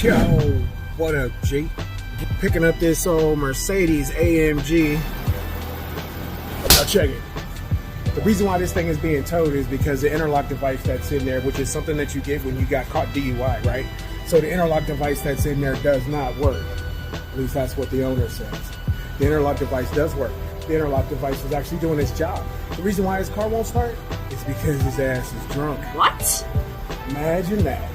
Yo, what up, G? Picking up this old Mercedes AMG. Now check it. The reason why this thing is being towed is because the interlock device that's in there, which is something that you get when you got caught DUI, right? So the interlock device that's in there does not work. At least that's what the owner says. The interlock device does work. The interlock device is actually doing its job. The reason why his car won't start is because his ass is drunk. What? Imagine that.